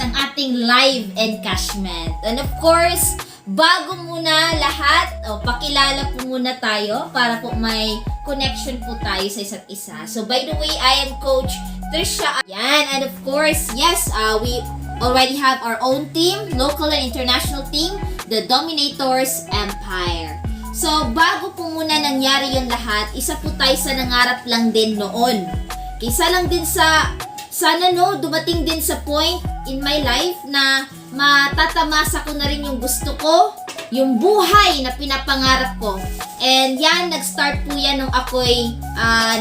ang ating live encashment. And of course, bago muna lahat, pakilala po muna tayo para po may connection po tayo sa isa't isa. So by the way, I am Coach Trisha. Yan, and of course, yes, we already have our own team, local and international team, the Dominators Empire. So bago po muna nangyari yung lahat, isa po tayo sa nangarap lang din noon. Isa lang din sa, sana dumating din sa point in my life na matatamasa ko na rin yung gusto ko, yung buhay na pinapangarap ko. And yan, nag-start po yan nung ako'y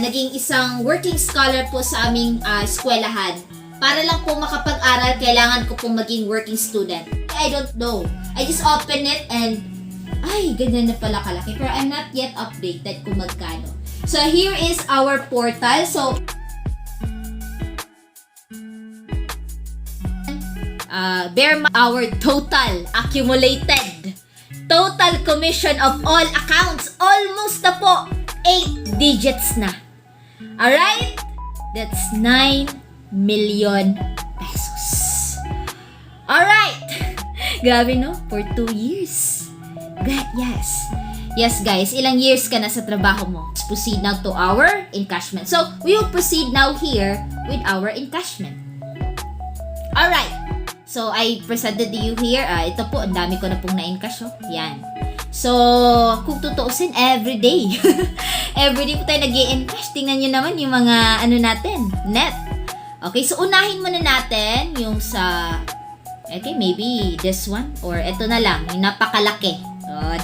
naging isang working scholar po sa aming eskwelahan. Para lang po makapag-aral, kailangan ko pong maging working student. I don't know. I just open it and, ay, ganyan na pala kalaki. Pero I'm not yet updated kung magkano. So here is our portal. So, our total accumulated total commission of all accounts, almost na po 8 digits na. Alright? That's 9 million pesos. Alright! Grabe no? For 2 years. Yes. Yes guys, ilang years ka na sa trabaho mo? Let's proceed now to our encashment. So, we will proceed now here with our encashment. Alright. So, I presented to you here. Ito po, ang dami ko na pong na-encash. Yan. So, kung tutuusin, everyday. Everyday po tayo nag-i-encash. Tingnan nyo naman yung mga, natin, net. Okay, so unahin muna natin yung sa, okay, maybe this one. Or ito na lang, yung napakalaki.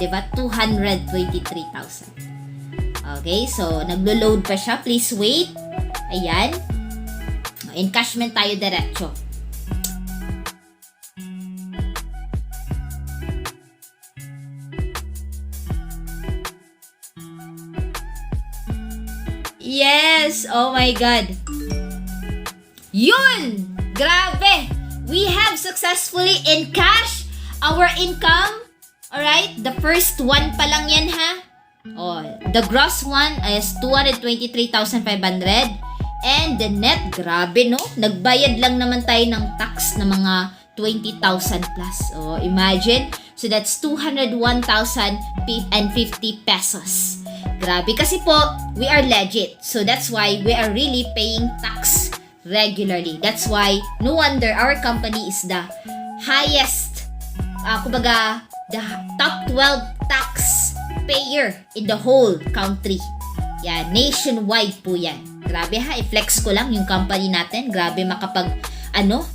Diba? 223,000. Okay, so, naglo-load pa siya. Please wait. Ayan. Encashment tayo diretso. Yes! Oh my God! Yun! Grabe! We have successfully encashed our income. Alright? The first one pa lang yan ha. The gross one is 223,500. And the net, grabe no? Nagbayad lang naman tayo ng tax na mga 20,000 plus. Imagine. So that's 201,050 pesos. Grabe. Kasi po, we are legit. So that's why we are really paying tax regularly. That's why, no wonder our company is the highest, kumbaga, the top 12 tax payer in the whole country. Yan, nationwide po yan. Grabe ha, i-flex ko lang yung company natin. Grabe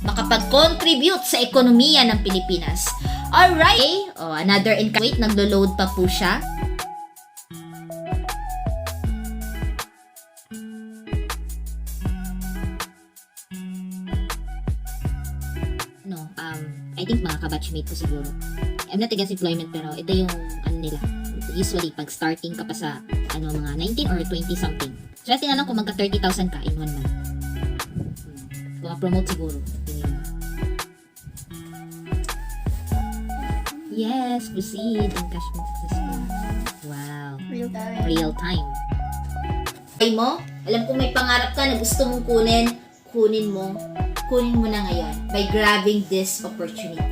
makapag-contribute sa ekonomiya ng Pilipinas. Alright. Another income. Wait, naglo-load pa po siya. I think mga kabatchmate ko siguro. I'm not against employment pero ito yung nila. Usually pag starting ka pa sa mga 19 or 20 something. So tingnan lang kung magka 30,000 ka in 1 month. Kung promote siguro. Yes, proceed. Encashment successful. Wow. Real time. Real time. Alam ko may pangarap ka na gusto mong kunin mo na ngayon by grabbing this opportunity.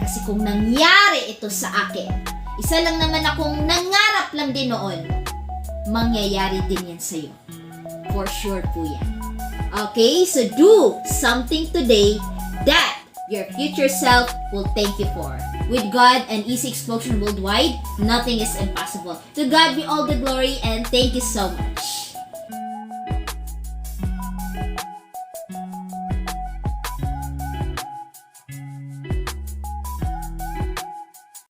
Kasi kung nangyari ito sa akin, isa lang naman akong nangarap lang din noon, mangyayari din yan sa'yo. For sure po yan. Okay, so do something today that your future self will thank you for. With God and Easy Explosion Worldwide, nothing is impossible. To God be all the glory and thank you so much.